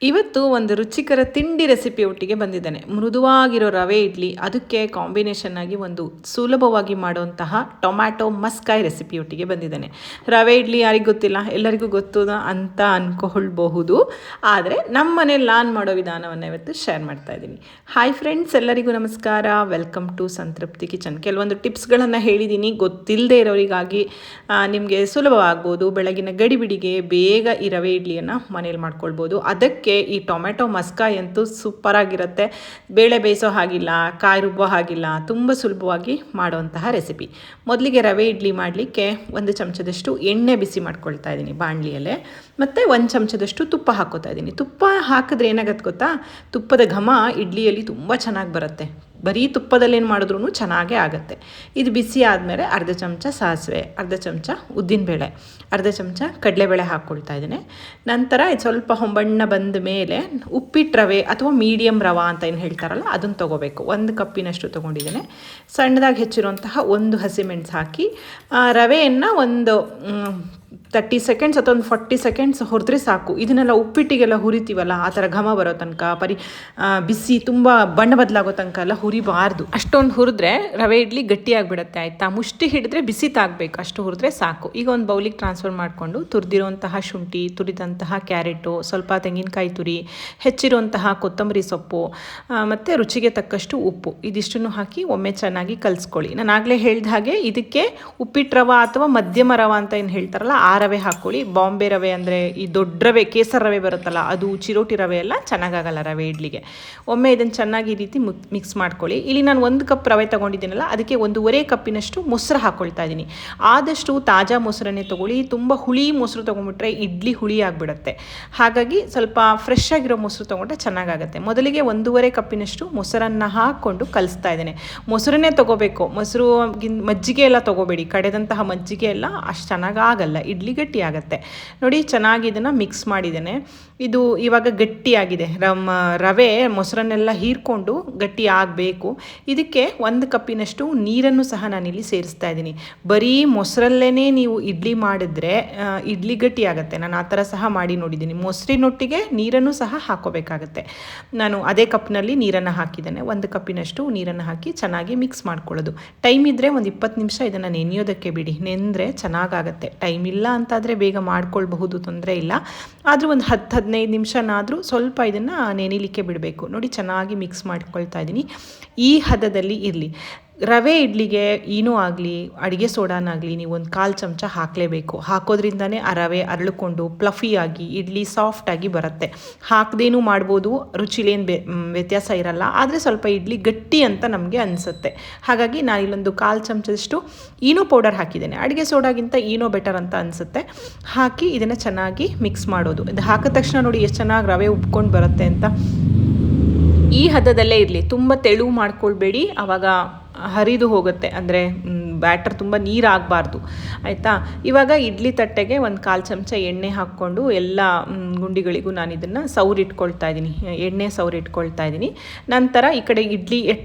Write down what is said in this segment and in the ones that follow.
ಇವತ್ತು ಒಂದು ರುಚಿಕರ ತಿಂಡಿ ರೆಸಿಪಿ ಒಟ್ಟಿಗೆ ಬಂದಿದ್ದೇನೆ. ಮೃದುವಾಗಿರೋ ರವೆ ಇಡ್ಲಿ, ಅದಕ್ಕೆ ಕಾಂಬಿನೇಷನ್ ಆಗಿ ಒಂದು ಸುಲಭವಾಗಿ ಮಾಡುವಂತಹ ಟೊಮ್ಯಾಟೊ ಮಸ್ಕಾಯಿ ರೆಸಿಪಿ ಒಟ್ಟಿಗೆ ಬಂದಿದ್ದೇನೆ. ರವೆ ಇಡ್ಲಿ ಯಾರಿಗೂ ಗೊತ್ತಿಲ್ಲ, ಎಲ್ಲರಿಗೂ ಗೊತ್ತು ಅಂತ ಅಂದ್ಕೊಳ್ಬಹುದು. ಆದರೆ ನಮ್ಮ ಮನೇಲಿ ನಾನು ಮಾಡೋ ವಿಧಾನವನ್ನು ಇವತ್ತು ಶೇರ್ ಮಾಡ್ತಾ ಇದ್ದೀನಿ. ಹಾಯ್ ಫ್ರೆಂಡ್ಸ್, ಎಲ್ಲರಿಗೂ ನಮಸ್ಕಾರ. ವೆಲ್ಕಮ್ ಟು ಸಂತೃಪ್ತಿ ಕಿಚನ್. ಕೆಲವೊಂದು ಟಿಪ್ಸ್ಗಳನ್ನು ಹೇಳಿದ್ದೀನಿ, ಗೊತ್ತಿಲ್ಲದೆ ಇರೋರಿಗಾಗಿ ನಿಮಗೆ ಸುಲಭವಾಗ್ಬೋದು. ಬೆಳಗಿನ ಗಡಿಬಿಡಿಗೆ ಬೇಗ ಈ ರವೆ ಇಡ್ಲಿಯನ್ನು ಮನೇಲಿ ಮಾಡ್ಕೊಳ್ಬೋದು. ಅದಕ್ಕೆ ಈ ಟೊಮೆಟೊ ಮಸ್ಕಾಯಿ ಅಂತೂ ಸೂಪರಾಗಿರುತ್ತೆ. ಬೇಳೆ ಬೇಯಿಸೋ ಹಾಗಿಲ್ಲ, ಕಾಯಿ ರುಬ್ಬೋ ಹಾಗಿಲ್ಲ, ತುಂಬ ಸುಲಭವಾಗಿ ಮಾಡುವಂತಹ ರೆಸಿಪಿ. ಮೊದಲಿಗೆ ರವೆ ಇಡ್ಲಿ ಮಾಡಲಿಕ್ಕೆ 1 ಚಮಚದಷ್ಟು ಎಣ್ಣೆ ಬಿಸಿ ಮಾಡ್ಕೊಳ್ತಾ ಇದ್ದೀನಿ ಬಾಣಲಿಯಲ್ಲೇ. ಮತ್ತು 1 ಚಮಚದಷ್ಟು ತುಪ್ಪ ಹಾಕ್ಕೋತಾ ಇದ್ದೀನಿ. ತುಪ್ಪ ಹಾಕಿದ್ರೆ ಏನಾಗತ್ತೆ ಗೊತ್ತಾ, ತುಪ್ಪದ ಘಮ ಇಡ್ಲಿಯಲ್ಲಿ ತುಂಬ ಚೆನ್ನಾಗಿ ಬರುತ್ತೆ. ಬರೀ ತುಪ್ಪದಲ್ಲೇನು ಮಾಡಿದ್ರೂ ಚೆನ್ನಾಗೇ ಆಗುತ್ತೆ. ಇದು ಬಿಸಿ ಆದಮೇಲೆ ಅರ್ಧ ಚಮಚ ಸಾಸಿವೆ, ಅರ್ಧ ಚಮಚ ಉದ್ದಿನಬೇಳೆ, ಅರ್ಧ ಚಮಚ ಕಡಲೆಬೇಳೆ ಹಾಕ್ಕೊಳ್ತಾ ಇದ್ದೀನಿ. ನಂತರ ಇದು ಸ್ವಲ್ಪ ಹೊಂಬಣ್ಣ ಬಂದ ಮೇಲೆ ಉಪ್ಪಿಟ್ಟು ರವೆ ಅಥವಾ ಮೀಡಿಯಮ್ ರವೆ ಅಂತ ಏನು ಹೇಳ್ತಾರಲ್ಲ ಅದನ್ನು ತೊಗೋಬೇಕು. 1 ಕಪ್ಪಿನಷ್ಟು ತೊಗೊಂಡಿದ್ದೇನೆ. ಸಣ್ಣದಾಗಿ ಹೆಚ್ಚಿರುವಂತಹ 1 ಹಸಿಮೆಣಸು ಹಾಕಿ ರವೆಯನ್ನು ಒಂದು 30 ಸೆಕೆಂಡ್ಸ್ ಅಥವಾ ಒಂದು 40 ಸೆಕೆಂಡ್ಸ್ ಹುರಿದ್ರೆ ಸಾಕು. ಇದನ್ನೆಲ್ಲ ಉಪ್ಪಿಟ್ಟಿಗೆಲ್ಲ ಹುರಿತೀವಲ್ಲ, ಆ ಥರ ಘಮ ಬರೋ ತನಕ ಬಿಸಿ ತುಂಬ ಬಣ್ಣ ಬದಲಾಗೋ ತನಕ ಎಲ್ಲ ಹುರಿಬಾರ್ದು. ಅಷ್ಟೊಂದು ಹುರಿದ್ರೆ ರವೆ ಇಡ್ಲಿ ಗಟ್ಟಿಯಾಗಿಬಿಡುತ್ತೆ, ಆಯಿತಾ. ಮುಷ್ಟಿ ಹಿಡಿದ್ರೆ ಬಿಸಿ ತಾಗಬೇಕು, ಅಷ್ಟು ಹುರಿದ್ರೆ ಸಾಕು. ಈಗ ಒಂದು ಬೌಲಿಗೆ ಟ್ರಾನ್ಸ್ಫರ್ ಮಾಡಿಕೊಂಡು ತುರಿದಿರುವಂತಹ ಶುಂಠಿ, ತುರಿದಂತಹ ಕ್ಯಾರೆಟು, ಸ್ವಲ್ಪ ತೆಂಗಿನಕಾಯಿ ತುರಿ, ಹೆಚ್ಚಿರುವಂತಹ ಕೊತ್ತಂಬರಿ ಸೊಪ್ಪು ಮತ್ತು ರುಚಿಗೆ ತಕ್ಕಷ್ಟು ಉಪ್ಪು, ಇದಿಷ್ಟನ್ನು ಹಾಕಿ ಒಮ್ಮೆ ಚೆನ್ನಾಗಿ ಕಲಿಸ್ಕೊಳ್ಳಿ. ನಾನು ಆಗಲೇ ಹೇಳಿದ ಹಾಗೆ ಇದಕ್ಕೆ ಉಪ್ಪಿಟ್ಟು ರವೆ ಅಥವಾ ಮಧ್ಯಮ ರವೆ ಅಂತ ಏನು ಹೇಳ್ತಾರಲ್ಲ ಆ ರವೆ ಹಾಕ್ಕೊಳ್ಳಿ. ಬಾಂಬೆ ರವೆ ಅಂದರೆ ಈ ದೊಡ್ಡ ರವೆ, ಕೇಸರ್ ರವೆ ಬರುತ್ತಲ್ಲ ಅದು, ಚಿರೋಟಿ ರವೆ ಎಲ್ಲ ಚೆನ್ನಾಗಾಗಲ್ಲ ರವೆ ಇಡ್ಲಿಗೆ. ಒಮ್ಮೆ ಇದನ್ನು ಚೆನ್ನಾಗಿ ಈ ರೀತಿ ಮಿಕ್ಸ್ ಮಾಡ್ಕೊಳ್ಳಿ. ಇಲ್ಲಿ ನಾನು 1 ಕಪ್ ರವೆ ತೊಗೊಂಡಿದ್ದೀನಲ್ಲ, ಅದಕ್ಕೆ 1.5 ಕಪ್ಪಿನಷ್ಟು ಮೊಸರು ಹಾಕ್ಕೊಳ್ತಾ ಇದ್ದೀನಿ. ಆದಷ್ಟು ತಾಜಾ ಮೊಸರನ್ನೇ ತೊಗೊಳ್ಳಿ. ತುಂಬ ಹುಳಿ ಮೊಸರು ತೊಗೊಂಡ್ಬಿಟ್ರೆ ಇಡ್ಲಿ ಹುಳಿ ಆಗಿಬಿಡುತ್ತೆ. ಹಾಗಾಗಿ ಸ್ವಲ್ಪ ಫ್ರೆಶ್ ಆಗಿರೋ ಮೊಸರು ತೊಗೊಂಡ್ರೆ ಚೆನ್ನಾಗಾಗುತ್ತೆ. ಮೊದಲಿಗೆ 1.5 ಕಪ್ಪಿನಷ್ಟು ಮೊಸರನ್ನು ಹಾಕ್ಕೊಂಡು ಕಲಿಸ್ತಾ ಇದ್ದೇನೆ. ಮೊಸರನ್ನೇ ತೊಗೋಬೇಕು, ಮಜ್ಜಿಗೆ ಎಲ್ಲ ತೊಗೋಬೇಡಿ. ಕಡೆದಂತಹ ಮಜ್ಜಿಗೆ ಎಲ್ಲ ಅಷ್ಟು ಚೆನ್ನಾಗಾಗಲ್ಲ, ಇಡ್ಲಿ ಗಟ್ಟಿ ಆಗುತ್ತೆ. ನೋಡಿ, ಚೆನ್ನಾಗಿ ಇದನ್ನು ಮಿಕ್ಸ್ ಮಾಡಿದ್ದೇನೆ. ಇದು ಇವಾಗ ಗಟ್ಟಿಯಾಗಿದೆ. ರವೆ ಮೊಸರನ್ನೆಲ್ಲ ಹೀರ್ಕೊಂಡು ಗಟ್ಟಿ ಆಗಬೇಕು. ಇದಕ್ಕೆ 1 ಕಪ್ಪಿನಷ್ಟು ನೀರನ್ನು ಸಹ ನಾನಿಲ್ಲಿ ಸೇರಿಸ್ತಾ ಇದ್ದೀನಿ. ಬರೀ ಮೊಸರಲ್ಲೇ ನೀವು ಇಡ್ಲಿ ಮಾಡಿದ್ರೆ ಇಡ್ಲಿ ಗಟ್ಟಿ ಆಗುತ್ತೆ. ನಾನು ಆ ಥರ ಸಹ ಮಾಡಿ ನೋಡಿದ್ದೀನಿ. ಮೊಸರಿನೊಟ್ಟಿಗೆ ನೀರನ್ನು ಸಹ ಹಾಕೋಬೇಕಾಗತ್ತೆ. ನಾನು ಅದೇ ಕಪ್ನಲ್ಲಿ ನೀರನ್ನು ಹಾಕಿದ್ದೇನೆ. 1 ಕಪ್ಪಿನಷ್ಟು ನೀರನ್ನು ಹಾಕಿ ಚೆನ್ನಾಗಿ ಮಿಕ್ಸ್ ಮಾಡ್ಕೊಳ್ಳೋದು. ಟೈಮ್ ಇದ್ದರೆ ಒಂದು 20 ನಿಮಿಷ ಇದನ್ನು ನೆನೆಯೋದಕ್ಕೆ ಬಿಡಿ. ನೆಂದರೆ ಚೆನ್ನಾಗಾಗತ್ತೆ. ಟೈಮ್ ಇಲ್ಲ ಅಂತಾದರೆ ಬೇಗ ಮಾಡ್ಕೊಳ್ಬಹುದು, ತೊಂದರೆ ಇಲ್ಲ. ಆದರೂ ಒಂದು 10-15 ನಿಮಿಷನಾದರೂ ಸ್ವಲ್ಪ ಇದನ್ನು ನೆನೆಯಲಿಕ್ಕೆ ಬಿಡಬೇಕು. ನೋಡಿ, ಚೆನ್ನಾಗಿ ಮಿಕ್ಸ್ ಮಾಡ್ಕೊಳ್ತಾ ಇದ್ದೀನಿ. ಈ ಹದದಲ್ಲಿ ಇರಲಿ. ರವೆ ಇಡ್ಲಿಗೆ ಏನೂ ಆಗಲಿ, ಅಡುಗೆ ಸೋಡಾನಾಗಲಿ ನೀವು 1/4 ಚಮಚ ಹಾಕಲೇಬೇಕು. ಹಾಕೋದ್ರಿಂದನೇ ಆ ರವೆ ಅರಳಿಕೊಂಡು ಪ್ಲಫಿಯಾಗಿ ಇಡ್ಲಿ ಸಾಫ್ಟಾಗಿ ಬರುತ್ತೆ. ಹಾಕದೇನೂ ಮಾಡ್ಬೋದು, ರುಚಿಲೇನು ವ್ಯತ್ಯಾಸ ಇರಲ್ಲ. ಆದರೆ ಸ್ವಲ್ಪ ಇಡ್ಲಿ ಗಟ್ಟಿ ಅಂತ ನಮಗೆ ಅನಿಸುತ್ತೆ. ಹಾಗಾಗಿ ನಾನು ಇಲ್ಲೊಂದು 1/4 ಚಮಚದಷ್ಟು ಈನೋ ಪೌಡರ್ ಹಾಕಿದ್ದೇನೆ. ಅಡುಗೆ ಸೋಡಾಗಿಂತ ಈನೋ ಬೆಟರ್ ಅಂತ ಅನಿಸುತ್ತೆ. ಹಾಕಿ ಇದನ್ನು ಚೆನ್ನಾಗಿ ಮಿಕ್ಸ್ ಮಾಡೋದು. ಇದು ಹಾಕಿದ ತಕ್ಷಣ ನೋಡಿ ಎಷ್ಟು ಚೆನ್ನಾಗಿ ರವೆ ಉಬ್ಕೊಂಡು ಬರುತ್ತೆ ಅಂತ. ಈ ಹದದಲ್ಲೇ ಇರಲಿ, ತುಂಬ ತೆಳು ಮಾಡ್ಕೊಳ್ಬೇಡಿ, ಆವಾಗ ಹರಿದು ಹೋಗುತ್ತೆ. ಅಂದರೆ ಬ್ಯಾಟರ್ ತುಂಬ ನೀರಾಗಬಾರ್ದು, ಆಯಿತಾ. ಇವಾಗ ಇಡ್ಲಿ ತಟ್ಟೆಗೆ 1/4 ಚಮಚ ಎಣ್ಣೆ ಹಾಕ್ಕೊಂಡು ಎಲ್ಲ ಗುಂಡಿಗಳಿಗೂ ನಾನು ಇದನ್ನು ಸೌರಿಟ್ಕೊಳ್ತಾ ಇದ್ದೀನಿ. ಎಣ್ಣೆ ಸೌರಿಟ್ಕೊಳ್ತಾ ಇದ್ದೀನಿ. ನಂತರ ಈ ಕಡೆ ಇಡ್ಲಿ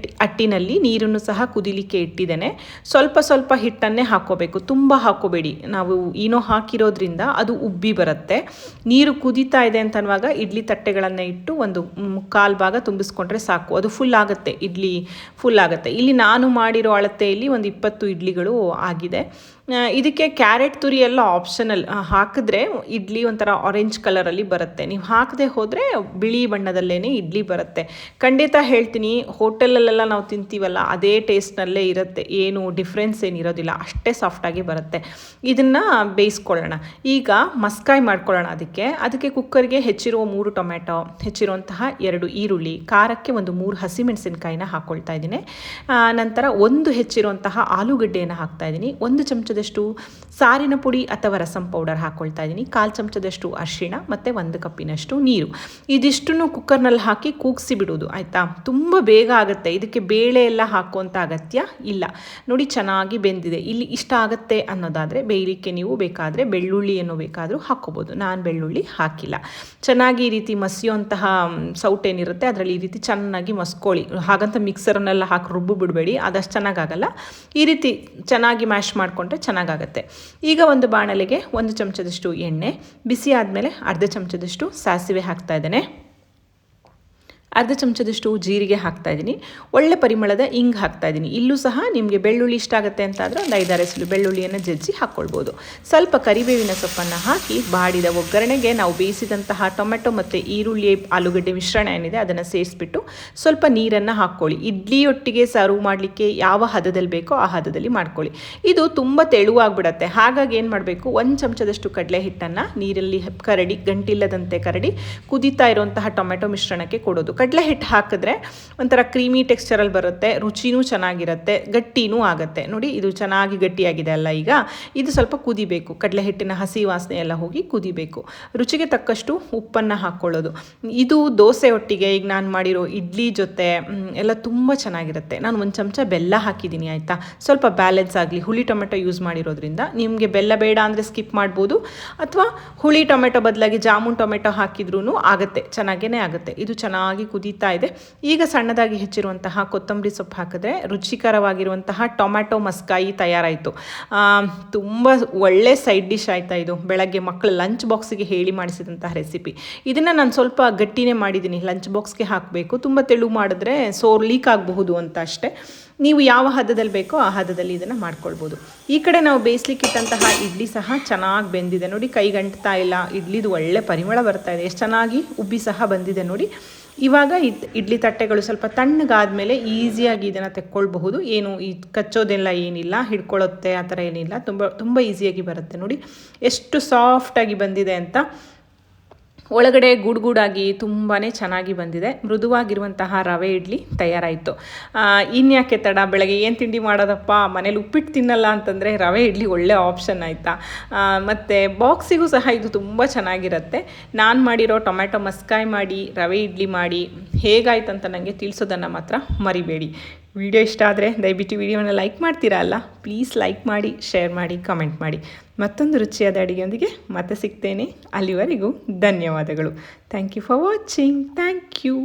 ಅಟ್ಟಿನಲ್ಲಿ ನೀರನ್ನು ಸಹ ಕುದಿಲಿಕ್ಕೆ ಇಟ್ಟಿದ್ದೇನೆ. ಸ್ವಲ್ಪ ಸ್ವಲ್ಪ ಹಿಟ್ಟನ್ನೇ ಹಾಕ್ಕೋಬೇಕು, ತುಂಬ ಹಾಕ್ಕೋಬೇಡಿ. ನಾವು ಏನೋ ಹಾಕಿರೋದ್ರಿಂದ ಅದು ಉಬ್ಬಿ ಬರುತ್ತೆ. ನೀರು ಕುದೀತಾ ಇದೆ ಅಂತನ್ನುವಾಗ ಇಡ್ಲಿ ತಟ್ಟೆಗಳನ್ನು ಇಟ್ಟು ಒಂದು 1/4 ಭಾಗ ತುಂಬಿಸ್ಕೊಂಡ್ರೆ ಸಾಕು. ಅದು ಫುಲ್ ಆಗುತ್ತೆ, ಇಡ್ಲಿ ಫುಲ್ ಆಗುತ್ತೆ. ಇಲ್ಲಿ ನಾನು ಮಾಡಿರೋ ಅಳತೆಯಲ್ಲಿ ಒಂದು 20 ಇಡ್ಲಿಗಳು ಆಗಿದೆ. ಇದಕ್ಕೆ ಕ್ಯಾರೆಟ್ ತುರಿ ಎಲ್ಲ ಆಪ್ಷನಲ್. ಹಾಕಿದ್ರೆ ಇಡ್ಲಿ ಒಂಥರ ಆರೆಂಜ್ ಕಲರಲ್ಲಿ ಬರುತ್ತೆ. ನೀವು ಹಾಕದೆ ಹೋದರೆ ಬಿಳಿ ಬಣ್ಣದಲ್ಲೇ ಇಡ್ಲಿ ಬರುತ್ತೆ. ಖಂಡಿತ ಹೇಳ್ತೀನಿ, ಹೋಟೆಲಲ್ಲೆಲ್ಲ ನಾವು ತಿಂತೀವಲ್ಲ ಅದೇ ಟೇಸ್ಟ್ನಲ್ಲೇ ಇರುತ್ತೆ. ಏನು ಡಿಫ್ರೆನ್ಸ್ ಏನಿರೋದಿಲ್ಲ, ಅಷ್ಟೇ ಸಾಫ್ಟಾಗಿ ಬರುತ್ತೆ. ಇದನ್ನು ಬೇಯಿಸ್ಕೊಳ್ಳೋಣ. ಈಗ ಮಸ್ಕಾಯಿ ಮಾಡ್ಕೊಳ್ಳೋಣ. ಅದಕ್ಕೆ ಕುಕ್ಕರ್ಗೆ ಹೆಚ್ಚಿರುವ 3 ಟೊಮೆಟೊ, ಹೆಚ್ಚಿರುವಂತಹ 2 ಈರುಳ್ಳಿ, ಖಾರಕ್ಕೆ ಒಂದು 3 ಹಸಿಮೆಣಸಿನಕಾಯಿನ ಹಾಕ್ಕೊಳ್ತಾ ಇದ್ದೀನಿ. ನಂತರ 1 ಹೆಚ್ಚಿರುವಂತಹ ಆಲೂಗಡ್ಡೆಯನ್ನು ಹಾಕ್ತಾ ಇದ್ದೀನಿ. 1 ಚಮಚದಷ್ಟು ಸಾರಿನ ಪುಡಿ ಅಥವಾ ರಸಂ ಪೌಡರ್ ಹಾಕ್ಕೊಳ್ತಾ ಇದ್ದೀನಿ. 1/4 ಚಮಚದಷ್ಟು ಅರಿಶಿಣ ಮತ್ತು 1 ಕಪ್ಪಿನಷ್ಟು ನೀರು. ಇದಿಷ್ಟನ್ನು ಕುಕ್ಕರ್ನಲ್ಲಿ ಹಾಕಿ ಕೂಗಿಸಿ ಬಿಡೋದು, ಆಯಿತಾ. ತುಂಬ ಬೇಗ ಆಗುತ್ತೆ. ಇದಕ್ಕೆ ಬೇಳೆ ಎಲ್ಲ ಹಾಕುವಂಥ ಅಗತ್ಯ ಇಲ್ಲ. ನೋಡಿ, ಚೆನ್ನಾಗಿ ಬೆಂದಿದೆ. ಇಲ್ಲಿ ಇಷ್ಟ ಆಗುತ್ತೆ ಅನ್ನೋದಾದರೆ ಬೇಯಲಿಕ್ಕೆ ನೀವು ಬೇಕಾದರೆ ಬೆಳ್ಳುಳ್ಳಿಯನ್ನು ಬೇಕಾದರೂ ಹಾಕ್ಕೋಬೋದು. ನಾನು ಬೆಳ್ಳುಳ್ಳಿ ಹಾಕಿಲ್ಲ. ಚೆನ್ನಾಗಿ ಈ ರೀತಿ ಮಸಿಯುವಂತಹ ಸೌಟೇನಿರುತ್ತೆ ಅದರಲ್ಲಿ ಈ ರೀತಿ ಚೆನ್ನಾಗಿ ಮಸ್ಕೊಳ್ಳಿ. ಹಾಗಂತ ಮಿಕ್ಸರನ್ನೆಲ್ಲ ಹಾಕಿ ರುಬ್ಬು ಬಿಡಬೇಡಿ, ಅದಷ್ಟು ಚೆನ್ನಾಗಾಗಲ್ಲ. ಈ ರೀತಿ ಚೆನ್ನಾಗಿ ಮ್ಯಾಶ್ ಮಾಡಿಕೊಂಡ್ರೆ ಚೆನ್ನಾಗಾಗುತ್ತೆ. ಈಗ ಒಂದು ಬಾಣಲೆಗೆ 1 ಚಮಚದಷ್ಟು ಎಣ್ಣೆ ಬಿಸಿ ಆದಮೇಲೆ ಅರ್ಧ ಚಮಚದಷ್ಟು ಸಾಸಿವೆ ಹಾಕ್ತಾ ಇದ್ದೇನೆ. ಅರ್ಧ ಚಮಚದಷ್ಟು ಜೀರಿಗೆ ಹಾಕ್ತಾಯಿದ್ದೀನಿ, ಒಳ್ಳೆ ಪರಿಮಳದ ಇಂಗು ಹಾಕ್ತಾಯಿದ್ದೀನಿ. ಇಲ್ಲೂ ಸಹ ನಿಮಗೆ ಬೆಳ್ಳುಳ್ಳಿ ಇಷ್ಟ ಆಗುತ್ತೆ ಅಂತಾದರೆ ಒಂದು 5-6 ಎಸಳು ಬೆಳ್ಳುಳ್ಳಿಯನ್ನು ಜಜ್ಜಿ ಹಾಕ್ಕೊಳ್ಬೋದು. ಸ್ವಲ್ಪ ಕರಿಬೇವಿನ ಸೊಪ್ಪನ್ನು ಹಾಕಿ ಬಾಡಿದ ಒಗ್ಗರಣೆಗೆ ನಾವು ಬೇಯಿಸಿದಂತಹ ಟೊಮೆಟೊ ಮತ್ತು ಈರುಳ್ಳಿ ಆಲೂಗಡ್ಡೆ ಮಿಶ್ರಣ ಏನಿದೆ ಅದನ್ನು ಸೇರಿಸ್ಬಿಟ್ಟು ಸ್ವಲ್ಪ ನೀರನ್ನು ಹಾಕ್ಕೊಳ್ಳಿ. ಇಡ್ಲಿಯೊಟ್ಟಿಗೆ ಸರ್ವ್ ಮಾಡಲಿಕ್ಕೆ ಯಾವ ಹದದಲ್ಲಿ ಬೇಕೋ ಆ ಹದದಲ್ಲಿ ಮಾಡ್ಕೊಳ್ಳಿ. ಇದು ತುಂಬ ತೆಳುವಾಗ್ಬಿಡತ್ತೆ. ಹಾಗಾಗಿ ಏನು ಮಾಡಬೇಕು, 1 ಚಮಚದಷ್ಟು ಕಡಲೆ ಹಿಟ್ಟನ್ನು ನೀರಲ್ಲಿ ಕರಡಿ, ಗಂಟಿಲ್ಲದಂತೆ ಕರಡಿ ಕುದೀತಾ ಇರುವಂತಹ ಟೊಮೆಟೊ ಮಿಶ್ರಣಕ್ಕೆ ಕೊಡೋದು. ಕಡಲೆ ಹಿಟ್ಟು ಹಾಕಿದ್ರೆ ಒಂಥರ ಕ್ರೀಮಿ ಟೆಕ್ಸ್ಚರಲ್ಲಿ ಬರುತ್ತೆ, ರುಚಿನೂ ಚೆನ್ನಾಗಿರುತ್ತೆ, ಗಟ್ಟಿನೂ ಆಗುತ್ತೆ. ನೋಡಿ ಇದು ಚೆನ್ನಾಗಿ ಗಟ್ಟಿಯಾಗಿದೆ ಅಲ್ಲ. ಈಗ ಇದು ಸ್ವಲ್ಪ ಕುದಿಬೇಕು, ಕಡಲೆ ಹಿಟ್ಟಿನ ಹಸಿ ವಾಸನೆ ಎಲ್ಲ ಹೋಗಿ ಕುದಿಬೇಕು. ರುಚಿಗೆ ತಕ್ಕಷ್ಟು ಉಪ್ಪನ್ನು ಹಾಕ್ಕೊಳ್ಳೋದು. ಇದು ದೋಸೆ ಒಟ್ಟಿಗೆ, ಈಗ ನಾನು ಮಾಡಿರೋ ಇಡ್ಲಿ ಜೊತೆ ಎಲ್ಲ ತುಂಬ ಚೆನ್ನಾಗಿರುತ್ತೆ. ನಾನು 1 ಚಮಚ ಬೆಲ್ಲ ಹಾಕಿದ್ದೀನಿ ಆಯಿತಾ, ಸ್ವಲ್ಪ ಬ್ಯಾಲೆನ್ಸ್ ಆಗಲಿ. ಹುಳಿ ಟೊಮೆಟೊ ಯೂಸ್ ಮಾಡಿರೋದ್ರಿಂದ ನಿಮಗೆ ಬೆಲ್ಲ ಬೇಡ ಅಂದರೆ ಸ್ಕಿಪ್ ಮಾಡ್ಬೋದು, ಅಥವಾ ಹುಳಿ ಟೊಮೆಟೊ ಬದಲಾಗಿ ಜಾಮೂನ್ ಟೊಮೆಟೊ ಹಾಕಿದ್ರೂ ಆಗುತ್ತೆ, ಚೆನ್ನಾಗೇ ಆಗುತ್ತೆ. ಇದು ಚೆನ್ನಾಗಿ ಕುದೀತಾ ಇದೆ. ಈಗ ಸಣ್ಣದಾಗಿ ಹೆಚ್ಚಿರುವಂತಹ ಕೊತ್ತಂಬರಿ ಸೊಪ್ಪು ಹಾಕಿದ್ರೆ ರುಚಿಕರವಾಗಿರುವಂತಹ ಟೊಮ್ಯಾಟೊ ಮಸ್ಕಾಯಿ ತಯಾರಾಯಿತು. ತುಂಬ ಒಳ್ಳೆ ಸೈಡ್ ಡಿಶ್ ಆಯಿತಾ ಇದು. ಬೆಳಗ್ಗೆ ಮಕ್ಕಳ ಲಂಚ್ ಬಾಕ್ಸಿಗೆ ಹೇಳಿ ಮಾಡಿಸಿದಂತಹ ರೆಸಿಪಿ. ಇದನ್ನು ನಾನು ಸ್ವಲ್ಪ ಗಟ್ಟಿನೇ ಮಾಡಿದ್ದೀನಿ, ಲಂಚ್ ಬಾಕ್ಸ್ಗೆ ಹಾಕಬೇಕು. ತುಂಬ ತೆಳು ಮಾಡಿದ್ರೆ ಲೀಕ್ ಆಗಬಹುದು ಅಂತ ಅಷ್ಟೇ. ನೀವು ಯಾವ ಹದದಲ್ಲಿ ಬೇಕೋ ಆ ಹದದಲ್ಲಿ ಇದನ್ನು ಮಾಡ್ಕೊಳ್ಬೋದು. ಈ ಕಡೆ ನಾವು ಬೇಯಿಸ್ಲಿಕ್ಕಿಟ್ಟಂತಹ ಇಡ್ಲಿ ಸಹ ಚೆನ್ನಾಗಿ ಬೆಂದಿದೆ ನೋಡಿ, ಕೈಗಂಟ್ತಾ ಇಲ್ಲ. ಇಡ್ಲಿದು ಒಳ್ಳೆ ಪರಿಮಳ ಬರ್ತಾ ಇದೆ, ಎಷ್ಟು ಚೆನ್ನಾಗಿ ಉಬ್ಬಿ ಸಹ ಬಂದಿದೆ ನೋಡಿ. ಇವಾಗ ಇಡ್ಲಿ ತಟ್ಟೆಗಳು ಸ್ವಲ್ಪ ತಣ್ಣಗಾದ್ಮೇಲೆ ಈಸಿಯಾಗಿ ಇದನ್ನು ತೆಕ್ಕೊಳ್ಬಹುದು. ಏನು ಈ ಕಚ್ಚೋದೆಲ್ಲ ಏನಿಲ್ಲ, ಹಿಡ್ಕೊಳ್ಳುತ್ತೆ ಆ ಥರ ಏನಿಲ್ಲ, ತುಂಬ ಈಸಿಯಾಗಿ ಬರುತ್ತೆ ನೋಡಿ ಎಷ್ಟು ಸಾಫ್ಟಾಗಿ ಬಂದಿದೆ ಅಂತ. ಒಳಗಡೆ ಗೂಡಾಗಿ ತುಂಬಾ ಚೆನ್ನಾಗಿ ಬಂದಿದೆ. ಮೃದುವಾಗಿರುವಂತಹ ರವೆ ಇಡ್ಲಿ ತಯಾರಾಯಿತು. ಇನ್ಯಾಕೆ ತಡ, ಬೆಳಗ್ಗೆ ಏನು ತಿಂಡಿ ಮಾಡೋದಪ್ಪ, ಮನೇಲಿ ಉಪ್ಪಿಟ್ಟು ತಿನ್ನಲ್ಲ ಅಂತಂದರೆ ರವೆ ಇಡ್ಲಿ ಒಳ್ಳೆ ಆಪ್ಷನ್ ಆಯಿತಾ. ಮತ್ತು ಬಾಕ್ಸಿಗೂ ಸಹ ಇದು ತುಂಬ ಚೆನ್ನಾಗಿರುತ್ತೆ. ನಾನು ಮಾಡಿರೋ ಟೊಮ್ಯಾಟೊ ಮಸ್ಕಾಯಿ ಮಾಡಿ ರವೆ ಇಡ್ಲಿ ಮಾಡಿ ಹೇಗಾಯ್ತು ಅಂತ ನನಗೆ ತಿಳಿಸೋದನ್ನು ಮಾತ್ರ ಮರಿಬೇಡಿ. ವಿಡಿಯೋ ಇಷ್ಟ ಆದರೆ ದಯವಿಟ್ಟು ವಿಡಿಯೋನ ಲೈಕ್ ಮಾಡ್ತೀರಾ ಅಲ್ಲ, ಪ್ಲೀಸ್ ಲೈಕ್ ಮಾಡಿ, ಶೇರ್ ಮಾಡಿ, ಕಮೆಂಟ್ ಮಾಡಿ. ಮತ್ತೊಂದು ರುಚಿಯಾದ ಅಡುಗೆಯೊಂದಿಗೆ ಮತ್ತೆ ಸಿಗ್ತೇನೆ. ಅಲ್ಲಿವರೆಗೂ ಧನ್ಯವಾದಗಳು. Thank you for watching. Thank you.